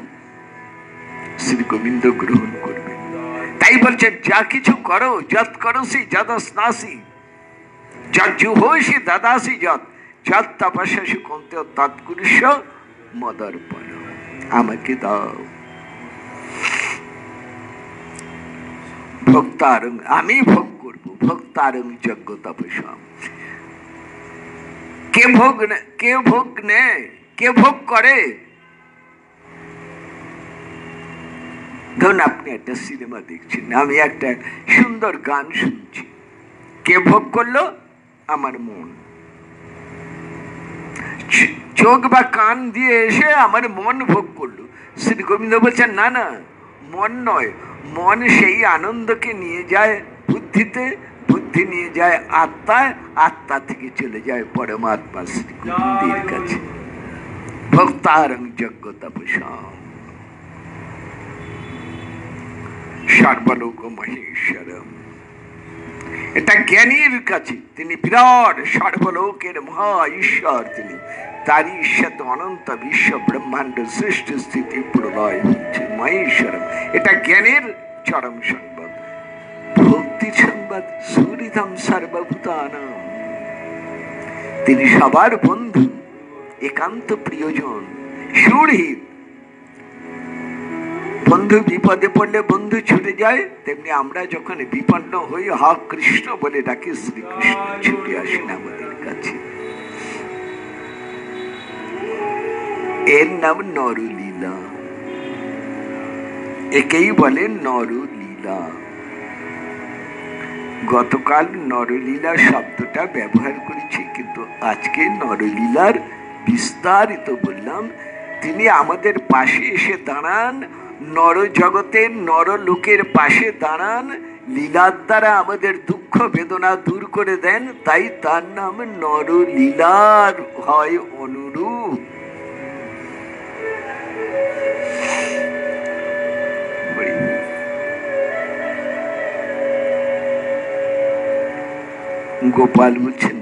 শ্রী গোবিন্দ গ্রহণ করবেন। তাই বলছেন, যা কিছু করো, যত করসি যদস্নাসি, যজ্জুহোষি দাদাসি যত, যত তপস্যাসি কন্তে তৎকুরুষ মদর্পণ। আমাকে দাও ভক্তারং, আমি ভোগ করব। ভক্তারং যজ্ঞ তপস্যা। কে ভোগ নেয়, কে ভোগ করে? ধরুন আপনি একটা সিনেমা দেখছেন, আমি একটা সুন্দর গান শুনছি, কে ভোগ করলো? আমার মন। চোখ বা কান দিয়ে এসে আমার মন ভোগ করলো। শ্রী গোবিন্দ বলছেন, না না, মন নয়, মন সেই আনন্দকে নিয়ে যায় বুদ্ধিতে, বুদ্ধি নিয়ে যায় আত্মায়, আত্মা থেকে চলে যায় পরমাত্মা শ্রী গোবিন্দের কাছে। ভক্তারং যজ্ঞ তপস্যা সর্বলোক মহেশ্বরম। এটা জ্ঞানীর কাছে, তিনি বিরাট সর্বলোকের মহা ঈশ্বর। তিনি তারই ঈশ্বর অনন্ত বিশ্ব ব্রহ্মাণ্ড সৃষ্টি স্থিতি প্রলয় হচ্ছে মহেশ্বরম। এটা জ্ঞানের চরম সংবাদ। ভক্তি সংবাদ সুহৃদম সর্বভূতানাম, তিনি সবার বন্ধু, একান্ত প্রিয়জন, সুহৃদ। বন্ধু বিপদে পড়লে বন্ধু ছুটে যায়, তেমনি আমরা যখন বিপন্ন হই হা কৃষ্ণ বলে ডাকি, শ্রীকৃষ্ণ ছুটে আসেন আমাদের কাছে। এর নাম নরলীলা, একেই বলে নরলীলা। গতকাল নরলীলা শব্দটা ব্যবহার করেছি, কিন্তু আজকে নরলীলার বিস্তারিত বললাম। তিনি আমাদের পাশে এসে দাঁড়ান, নর জগতের নরলোকের পাশে দাঁড়ান, লীলার দ্বারা আমাদের দুঃখ বেদনা দূর করে দেন, তাই তার নাম নরলীলার হয় অনুরূপ। গোপাল বলছেন,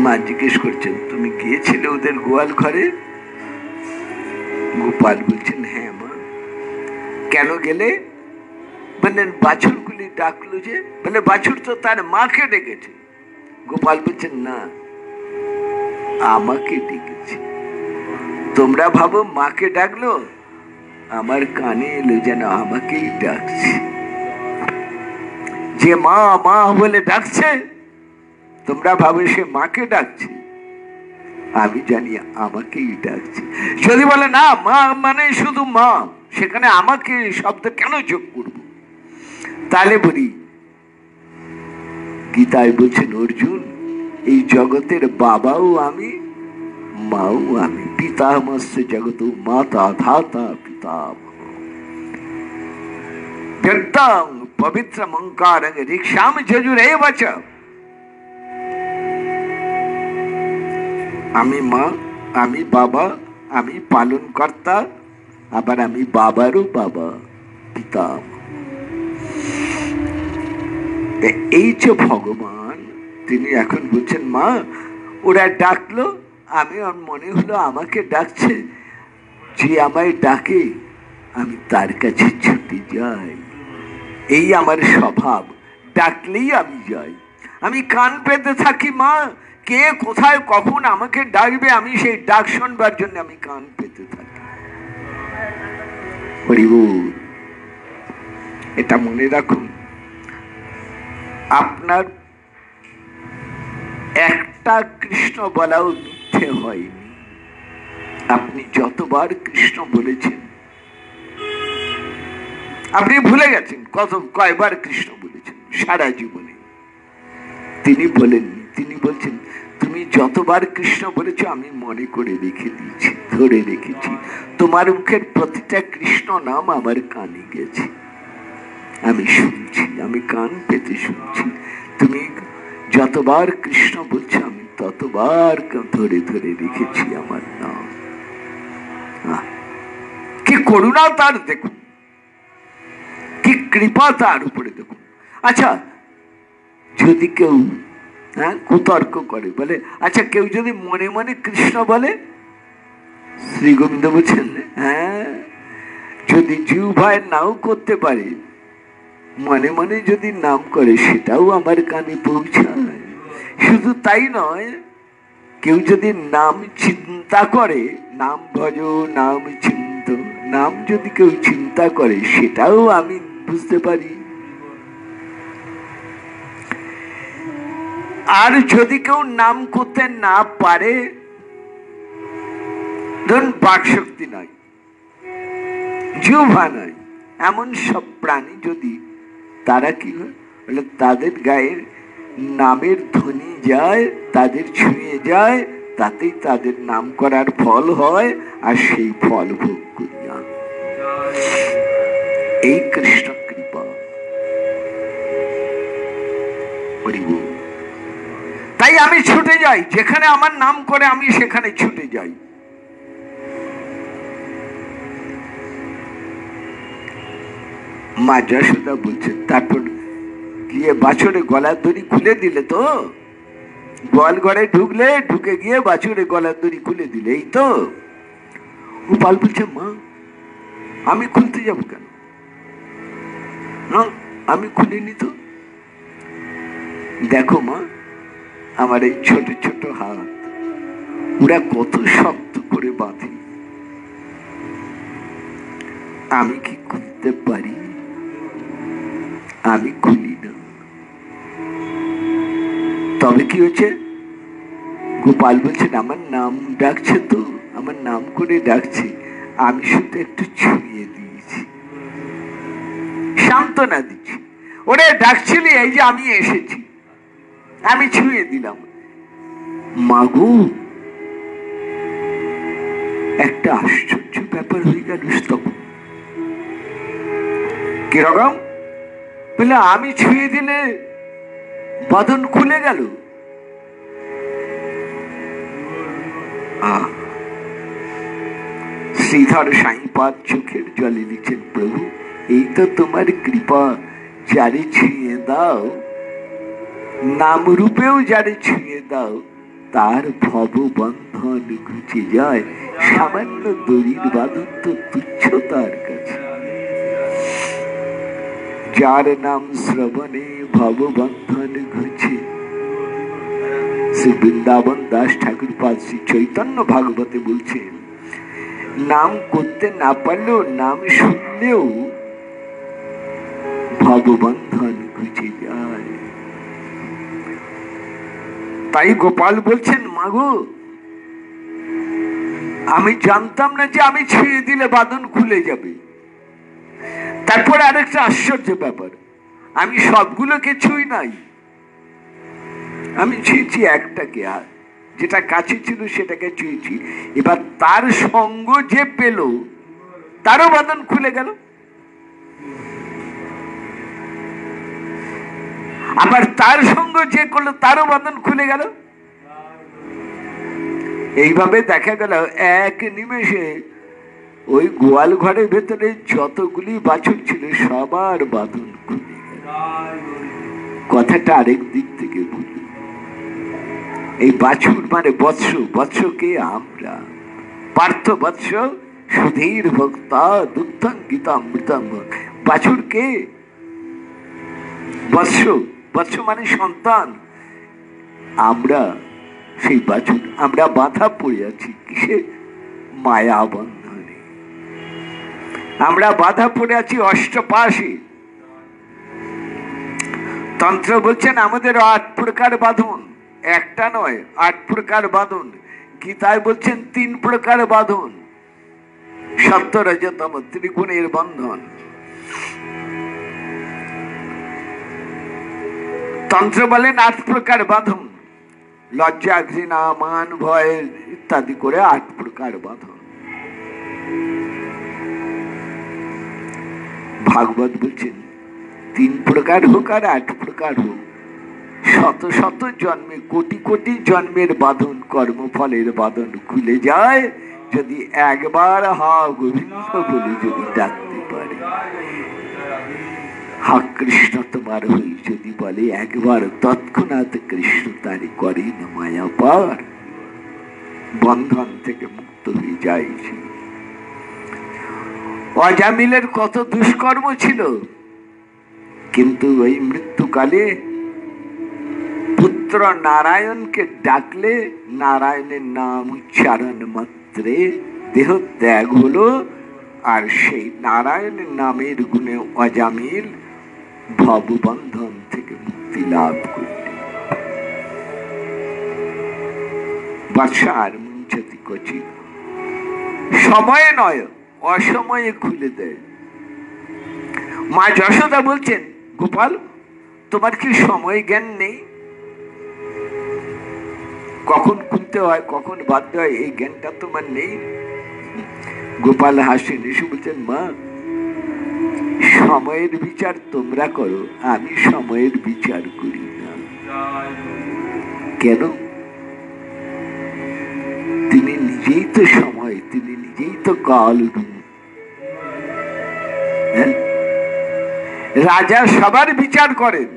মা জিজ্ঞেস করছেন, তুমি গিয়েছিলে ওদের গোয়াল ঘরে? গোপাল বলছেন, হ্যাঁ মা। কেন গেলে? বললেন বাছুরগুলি ডাকলো যে। বলে বাছুর তো তার মাকে ডেকেছে। গোপাল বলছেন, না, আমাকে ডেকেছে। তোমরা ভাবো মাকে ডাকলো, আমার কানে এলো যেন আমাকেই ডাকছে। যে মা মা বলে ডাকছে, তোমরা ভাবে সে মাকে ডাকছে, আমি জানি আমাকেই ডাকছে। যদি বলে না মা মানে শুধু মা, সেখানে আমাকে শব্দ কেন যোগ করব? তাহলে বলি, গীতায় বলছেন অর্জুন, এই জগতের বাবাও আমি, মাও আমি। পিতামহস্য জগত মাতা ধাতা পিতামহ। ব্যক্তং পবিত্রমঙ্কারং রিক্ষাম যজুরেব চ। আমি মা, আমি বাবা, আমি পালন কর্তা, আবার আমি বাবারও বাবা, পিতা। এই যে ভগবান, তিনি এখন বলছেন মা ওরা ডাকলো, আমি মনে হলো আমাকে ডাকছে, যে আমায় ডাকে আমি তার কাছে ছুটে যাই। এই আমার স্বভাব, ডাকলেই আমি যাই। আমি কান পেতে থাকি, মা কে কোথায় কখন আমাকে ডাকবে, আমি সেই ডাক শুনবার জন্য আমি কান পেতে থাকি। এটা মনে রাখুন, আপনার একটা কৃষ্ণ বলাও মিথ্যে হয়নি। আপনি যতবার কৃষ্ণ বলেছেন, আপনি ভুলে গেছেন কয়বার কৃষ্ণ বলেছেন সারা জীবনে। তিনি বলেননি, তিনি বলছেন তুমি যতবার কৃষ্ণ বলেছ আমি মনে করে রেখে দিয়েছি, ধরে রেখেছি। তোমার মুখের প্রতিটা কৃষ্ণ নাম আমার কানে গেছে, আমি শুনছি, আমি কান পেতে শুনছি। তুমি যতবার কৃষ্ণ বলছো আমি ততবার ধরে ধরে রেখেছি আমার নাম। কি করুণা তার দেখুন, কি কৃপা তার উপরে দেখুন। আচ্ছা, যদি কেউ কুতর্ক করে, বলে আচ্ছা কেউ যদি মনে মনে কৃষ্ণ বলে, শ্রী গোবিন্দ বলছেন হ্যাঁ, যদি জিহ্বায় নাও করতে পারে, মনে মনে যদি নাম করে সেটাও আমার কানে পৌঁছায়। শুধু তাই নয়, কেউ যদি নাম চিন্তা করে, নাম ভজ নাম চিন্ত, নাম যদি কেউ চিন্তা করে সেটাও আমি বুঝতে পারি। আর যদি কেউ নাম করতে না পারে, ধরুন বাক শক্তি নয়, জিহ্বা নয়, এমন সব প্রাণী যদি, তারা কি হয় বলে তাদের গায়ের নামের ধ্বনি যায়, তাদের ছুঁয়ে যায়, তাতেই তাদের নাম করার ফল হয়, আর সেই ফল ভোগ করি আমি। এই কৃষ্ণ কৃপা। তাই আমি ছুটে যাই, যেখানে আমার নাম করে আমি সেখানে ছুটে যাই। মা যশোদা বলছেন, তারপর গিয়ে বাছুরে গলার দড়ি খুলে দিলে তো, গোয়াল ঘরে ঢুকলে, ঢুকে গিয়ে বাছুরে গলার দড়ি খুলে দিলে, এই তো। গোপাল বলছে, মা আমি খুলতে যাবো কেন, না আমি খুলিনি তো। দেখো মা, আমার এই ছোট ছোট হাত, ওরা কত শক্ত করে বাঁধে, আমি কি খুলতে পারি? আমি খুলি না। তবে কি হচ্ছে, গোপাল বলছেন আমার নাম ডাকছে তো, আমার নাম করে ডাকছে, আমি শুধু একটু ছুঁয়ে দিয়েছি, সান্ত্বনা দিচ্ছি। ওরে ডাকছিলি, এই যে আমি এসেছি, আমি ছুঁয়ে দিলাম। মাগো, একটা আশ্চর্য ব্যাপার হয়ে গেল তখন। কিরকম? বলে আমি ছুঁয়ে দিলে বাঁধন খুলে গেল। শ্রীধর সাঁইপাদ চোখের জলে দিচ্ছেন, প্রভু এই তো তোমার কৃপা, যারে ছুঁয়ে দাও, নাম রূপেও যারে ছুঁয়ে দাও, তার ভব বন্ধন ঘুচে যায়। সামান্য দড়ির বাঁধন তো তুচ্ছ তার কাছে। যার নাম শ্রবণে ভব বন্ধন ঘুচে। শ্রী বৃন্দাবন দাস ঠাকুর পাদ শ্রী চৈতন্য ভাগবতে বলছেন, নাম করতে না পারলেও নাম শুনলেও ভববন্ধন ঘুচে যায়। তাই গোপাল বলছেন, মাগো আমি জানতাম না যে আমি ছুঁয়ে দিলে বাঁধন খুলে যাবে। তারপরে আরেকটা আশ্চর্য ব্যাপার, আমি সবগুলোকে ছুঁই নাই, আমি ছুঁয়েছি একটাকে, আর যেটা কাছে ছিল সেটাকে ছুঁয়েছি। এবার তার সঙ্গ যে পেল তারও বাঁধন খুলে গেল, আবার তার সঙ্গ যে করলো তারও বাঁধন খুলে গেল। এইভাবে দেখা গেল এক নিমেষে ওই গোয়াল ঘরের ভেতরে যতগুলি বাছুর ছিল সবার বাঁধন খুলে গেল। কথাটা আরেক দিক থেকে বুঝল, এই বাছুর মানে বৎস, বৎসকে আমরা, পার্থ বৎস সুধীর ভক্তা দুগ্ধং গীতামৃতম। বাছুরকে বৎস, বৎস মানে সন্তান, আমরা সেই বাছুর। আমরা বাধা পড়ে আছি কিসে? মায়া বন্ধনে। আমরা বাধা পড়ে আছি অষ্টপাশে। তন্ত্র বলছেন আমাদের 8 প্রকার বাঁধন, একটা নয় 8 প্রকার বাঁধন। গীতায় বলছেন 3 প্রকার বাঁধন, সত্য রজতম ত্রিগুণের বন্ধন। তন্ত্র বলেন 8 প্রকার বাঁধন, লজ্জা ঘৃণা মান ভয় ইত্যাদি করে 8 প্রকার বাঁধন। ভাগবত বলছেন 3 প্রকার হোক আর 8 প্রকার হোক, শত শত জন্মে কোটি কোটি জন্মের বাঁধন, কর্মফলের বাঁধন খুলে যায় যদি একবার হা গোবিন্দ বলে যদি ডাকতে পারে। হা কৃষ্ণ তোমার হই যদি বলে একবার, তৎক্ষণাৎ কৃষ্ণ তারে করে না মায়া পার, বন্ধন থেকে মুক্ত হয়ে যায়। অজামিলের কত দুষ্কর্ম ছিল, কিন্তু ওই মৃত্যুকালে পুত্র নারায়ণকে ডাকলে নারায়ণের নাম উচ্চারণ মাত্রে দেহ ত্যাগ হলো, আর সেই নারায়ণের নামের গুণে অজামিল ভববন্ধন থেকে মুক্তি লাভ করলেন। বাদশার মুঞ্চতি কচি, সময়ে নয় অসময়ে খুলে দেয়। মা যশোদা বলছেন, গোপাল তোমার কি সময় জ্ঞান নেই? কখন খুলতে হয় কখন বাধ্য হয় এই জ্ঞানটা তোমার নেই? গোপাল হাসেন, এসে বলছেন, মা সময়ের বিচার তোমরা করো, আমি সময়ের বিচার করি না। কেন? তিনি নিজেই তো সময়, তিনি নিজেই তো কাল রূপ। রাজা সবার বিচার করেন,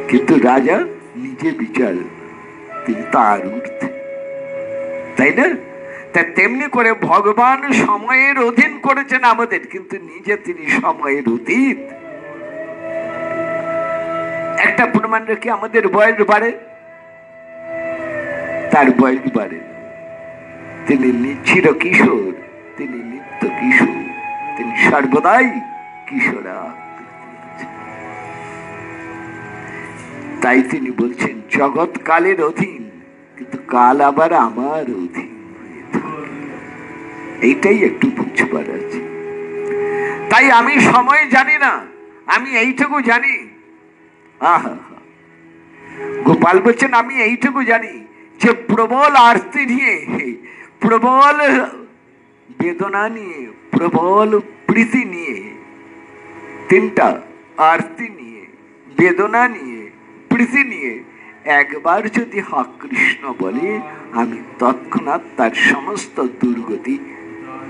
কিন্তু রাজা নিজে বিচার, তিনি তার ঊর্ধ্বে, তাই না? তা তেমনি করে ভগবান সময়ের অধীন করেছেন আমাদের, কিন্তু নিজে তিনি সময়ের অতীত। একটা প্রমাণ রেখে আমাদের বয়স বাড়ে, তার বয়স বাড়ে। তিনি চির কিশোর, তিনি নিত্য কিশোর, তিনি সর্বদাই কিশোরা। তাই তিনি বলছেন জগৎ কালের অধীন, কিন্তু কাল আবার আমার অধীন। এইটাই একটু বুঝবার আছে। তাই আমি সময় জানি না, আমি এইটুকু জানি। আহা, গোপাল বলছেন আমি এইটুকু জানি যে প্রবল আরতি নিয়ে, প্রবল বেদনা নিয়ে, প্রবল প্রীতি নিয়ে, তিনটা আরতি নিয়ে, বেদনা নিয়ে, প্রীতি নিয়ে একবার যদি হা কৃষ্ণ বলে, আমি তৎক্ষণাৎ তার সমস্ত দুর্গতি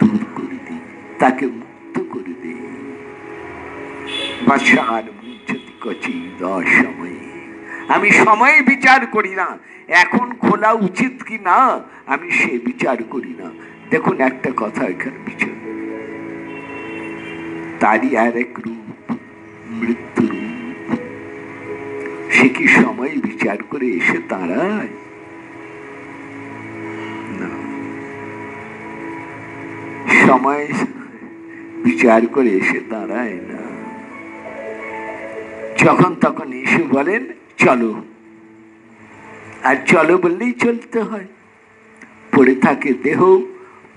দূর করে দিই, তাকে মুক্ত করে দিই। বাদশার মুঞ্চতি কচি সময়ে, আমি সময় বিচার করি না, এখন খোলা উচিত কি না আমি সে বিচার করি না। দেখুন একটা কথা এখানে বিচার, তারই আর এক রূপ মৃত্যু রূপ। সে কি সময় বিচার করে এসে দাঁড়ায় না, সময় বিচার করে এসে দাঁড়ায় না। যখন তখন এসে বলেন চলো, আর চলো বললেই চলতে হয়। পড়ে থাকে দেহ,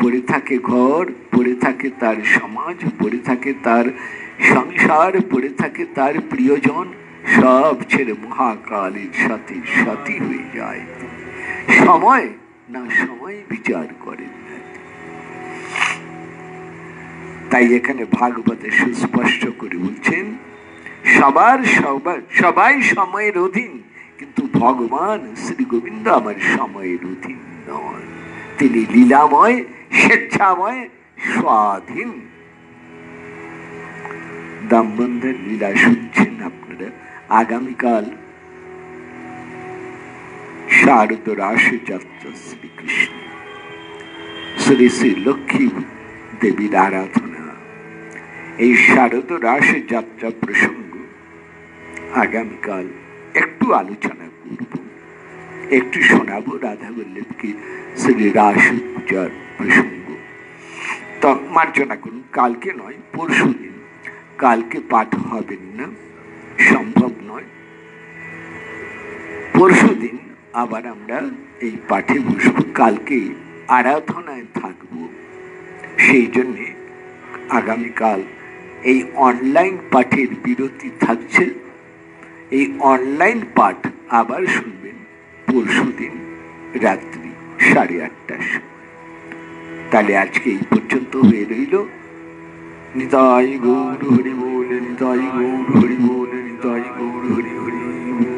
পড়ে থাকে ঘর, পড়ে থাকে তার সমাজ, পড়ে থাকে তার সংসার, পড়ে থাকে তার প্রিয়জন, সব ছেড়ে মহাকালের সাথে সাথী হয়ে যায়। সময় না সময় বিচার করেন না। তাই এখানে ভাগবতে সুস্পষ্ট করে বলছেন সবাই সময়ের অধীন, কিন্তু ভগবান শ্রী গোবিন্দ আমার সময়ের অধীন নয়। তিনি লীলাময়, স্বেচ্ছাময়, স্বাধীন। দামবন্ধের লীলা শুনছেন আপনারা। আগামীকাল শারদ রাস যাত্রা শ্রীকৃষ্ণ, শ্রী শ্রী লক্ষ্মী দেবীর আরাধনা। এই শারদ রাস যাত্রা প্রসঙ্গ আগামীকাল একটু আলোচনা করব, একটু শোনাবো রাধা বল্লভকে শ্রী রাস পূজার প্রসঙ্গ। তো মার্জনা করুন, কালকে নয় পরশু দিন। কালকে পাঠ হবেন না, সম্ভব নয়। পরশু দিন আবার আমরা এই পাঠে বসবো, কালকে আরাধনায় থাকব। সেই জন্যে আগামীকাল এই অনলাইন পাঠের বিরতি থাকছে। এই অনলাইন পাঠ আবার শুনবেন পরশু দিন রাত্রি 8:30টার সময়। তাহলে আজকে এই পর্যন্ত হয়ে রইল। নিতাই গৌর হরি বল, নিতাই গৌর হরি বল, নিতাই গৌর হরি হরি বল।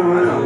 Wow.